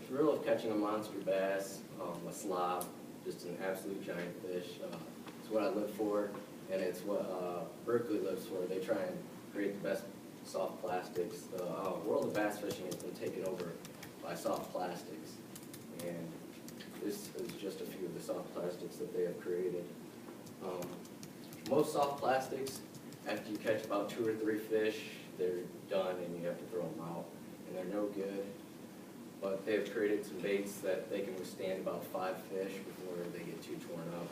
thrill of catching a monster bass, a slob, just an absolute giant fish. It's what I live for, and it's what Berkeley lives for. They try and create the best soft plastics. The world of bass fishing has been taken over by soft plastics, and this is just a few of the soft plastics that they have created. Most soft plastics, after you catch about 2 or 3 fish, they're done and you have to throw them out, and they're no good. But they've created some baits that they can withstand about 5 fish before they get too torn up.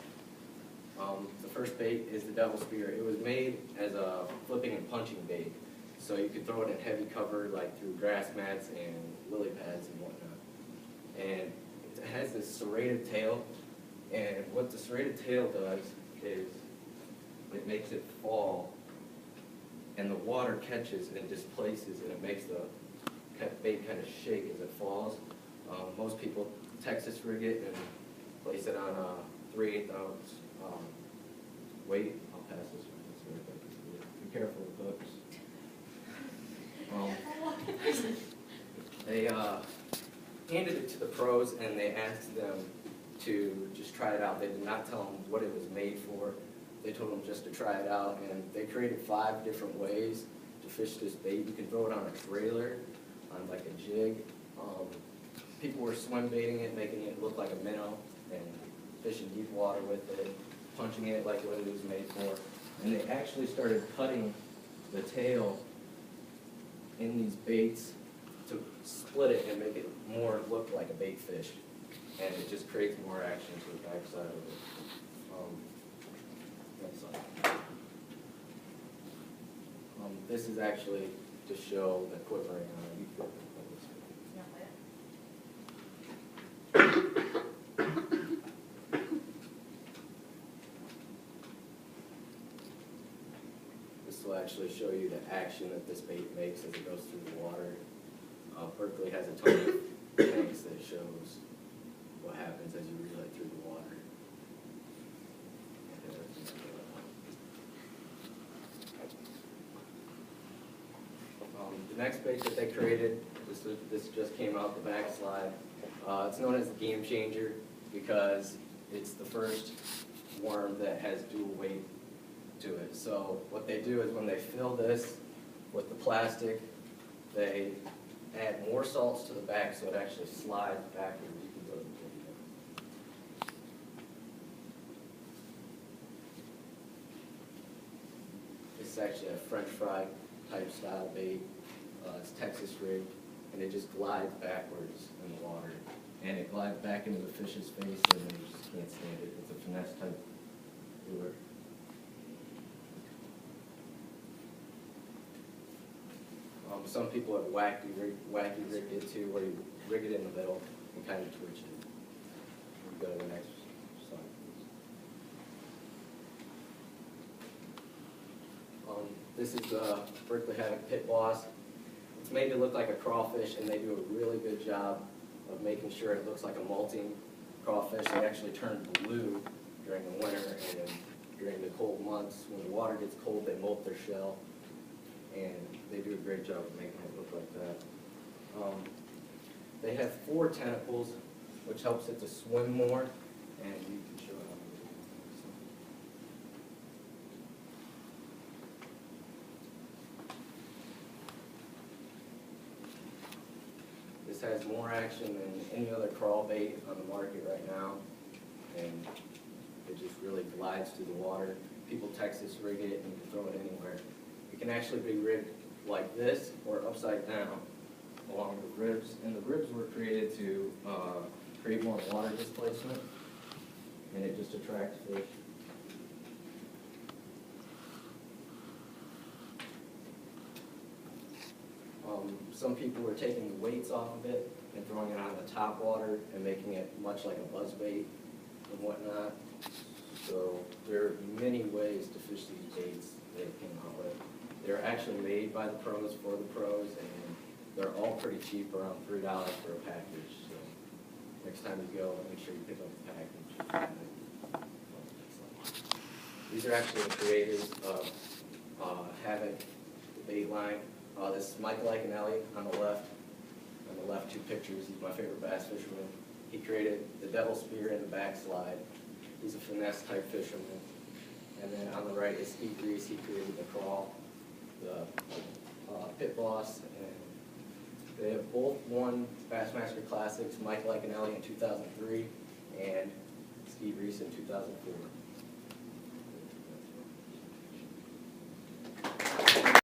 The first bait is the Devil Spear. It was made as a flipping and punching bait, so you could throw it in heavy cover like through grass mats and lily pads and whatnot. And it has this serrated tail, and what the serrated tail does is it makes it fall, and the water catches and displaces, and it makes the bait kind of shake as it falls. Most people Texas rig it and place it on a 3/8 ounce weight. I'll pass this one. Be careful with hooks. They handed it to the pros and they asked them to just try it out. They did not tell them what it was made for. They told them just to try it out, and they created 5 different ways to fish this bait. You can throw it on a trailer, on like a jig. People were swim baiting it, making it look like a minnow, and fishing deep water with it, punching it like what it was made for. And they actually started cutting the tail in these baits to split it and make it more look like a bait fish. And it just creates more action to the backside of it. Next slide. This is actually to show the quivering on it. This will actually show you the action that this bait makes as it goes through the water. Berkeley has a ton of tanks that shows what happens as you reel it through the water. The next bait that they created, this just came out the backslide. It's known as the Game Changer because it's the first worm that has dual weight to it. So what they do is when they fill this with the plastic, they add more salts to the back so it actually slides backwards. You can go to the video. This is actually a French fry type style bait. It's Texas rigged, and it just glides backwards in the water. And it glides back into the fish's face, and they just can't stand it. It's a finesse type lure. Some people have wacky rigged it too, where you rig it in the middle and kind of twitch it. We'll go to the next slide, please. This is the Berkeley Haddock Pit Boss. It's made to look like a crawfish, and they do a really good job of making sure it looks like a molting crawfish. They actually turn blue during the winter, and then during the cold months, when the water gets cold, they molt their shell, and they do a great job of making it look like that. They have 4 tentacles, which helps it to swim more, and you can show how. This has more action than any other crawl bait on the market right now, and it just really glides through the water. People Texas rig it, and you can throw it anywhere. It can actually be rigged like this or upside down along the ribs, and the ribs were created to create more water displacement, and it just attracts fish. Some people were taking the weights off of it and throwing it on the top water and making it much like a buzz bait and whatnot. So there are many ways to fish these baits they came out with. They're actually made by the pros for the pros, and they're all pretty cheap, around $3 for a package. So next time you go, make sure you pick up the package. These are actually the creators of Haddock, the bait line. This is Michael Iaconelli on the left, and the left two pictures, he's my favorite bass fisherman. He created the devil spear and the backslide. He's a finesse type fisherman. And then on the right is Steve Reese. He created the crawl, the pit boss, and they have both won Bassmaster Classics, Mike Iaconelli in 2003 and Steve Reese in 2004.